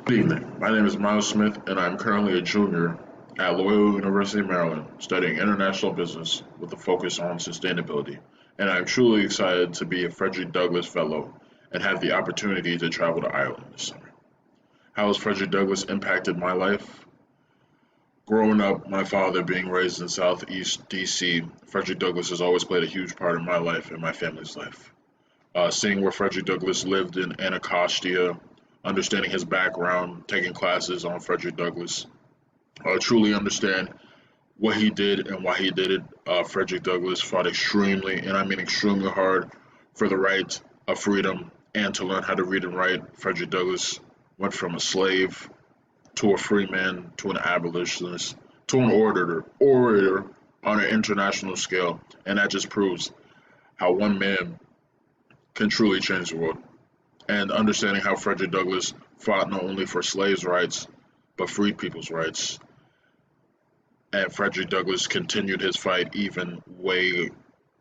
Good evening. My name is Miles Smith, and I'm currently a junior at Loyola University, Maryland, studying international business with a focus on sustainability. And I'm truly excited to be a Frederick Douglass Fellow and have the opportunity to travel to Ireland this summer. How has Frederick Douglass impacted my life? Growing up, my father being raised in Southeast DC, Frederick Douglass has always played a huge part in my life and my family's life. Seeing where Frederick Douglass lived in Anacostia, understanding his background, taking classes on Frederick Douglass, truly understand what he did and why he did it. Frederick Douglass fought extremely, and I mean extremely hard, for the right of freedom and to learn how to read and write. Frederick Douglass went from a slave to a free man to an abolitionist to an orator on an international scale, and that just proves how one man can truly change the world. And understanding how Frederick Douglass fought not only for slaves' rights, but freed people's rights. And Frederick Douglass continued his fight even way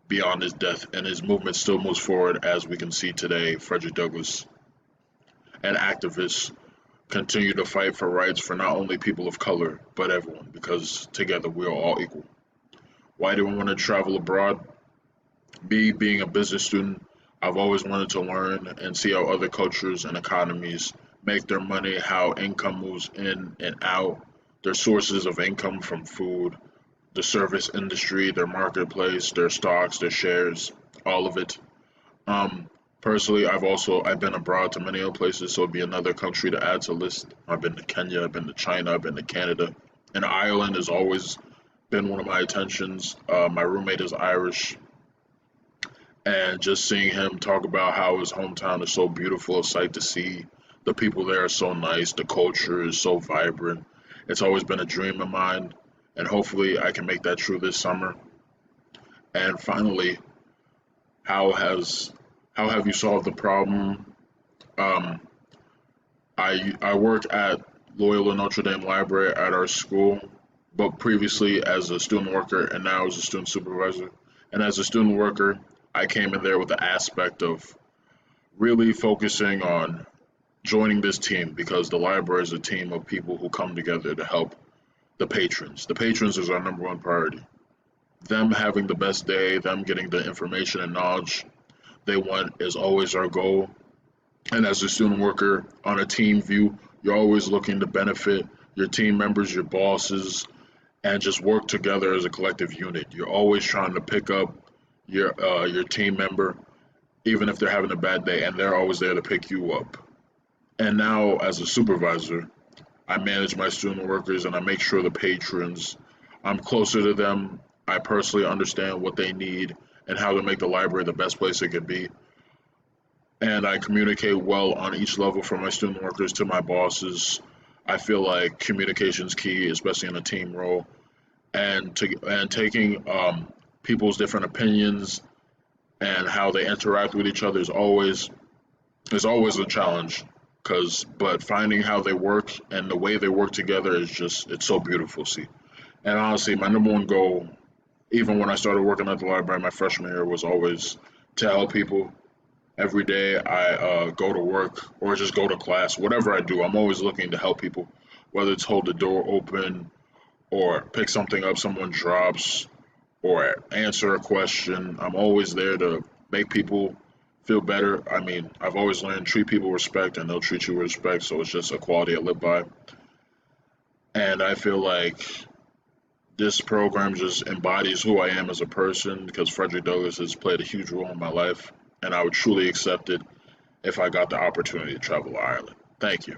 beyond his death, and his movement still moves forward as we can see today. Frederick Douglass and activists continue to fight for rights for not only people of color, but everyone, because together we are all equal. Why do we want to travel abroad? Me being a business student, I've always wanted to learn and see how other cultures and economies make their money, how income moves in and out, their sources of income from food, the service industry, their marketplace, their stocks, their shares, all of it. Um, Personally, I've been abroad to many other places, so it'd be another country to add to the list. I've been to Kenya, I've been to China, I've been to Canada, and Ireland has always been one of my attentions. My roommate is Irish, and just seeing him talk about how his hometown is so beautiful, a sight to see. The people there are so nice, the culture is so vibrant. It's always been a dream of mine, and hopefully I can make that true this summer. And finally, how has how have you solved the problem? Um, I work at Loyola Notre Dame Library at our school, but previously as a student worker and now as a student supervisor. And as a student worker, I came in there with the aspect of really focusing on joining this team because the library is a team of people who come together to help the patrons. The patrons is our number one priority. Them having the best day, them getting the information and knowledge they want is always our goal. And as a student worker on a team view, you're always looking to benefit your team members, your bosses, and just work together as a collective unit. You're always trying to pick up your team member, even if they're having a bad day, and they're always there to pick you up. And now, as a supervisor, I manage my student workers and I make sure the patrons, I'm closer to them. I personally understand what they need and how to make the library the best place it could be. And I communicate well on each level from my student workers to my bosses. I feel like communication is key, especially in a team role, and taking people's different opinions and how they interact with each other is always a challenge. But finding how they work and the way they work together is just it's so beautiful to see. And honestly, my number one goal, even when I started working at the library my freshman year, was always to help people. Every day I go to work or just go to class, whatever I do, I'm always looking to help people, whether it's hold the door open or pick something up someone drops or answer a question. I'm always there to make people feel better. I mean, I've always learned treat people with respect and they'll treat you with respect, so it's just a quality I live by. And I feel like this program just embodies who I am as a person because Frederick Douglass has played a huge role in my life, and I would truly accept it if I got the opportunity to travel to Ireland. Thank you.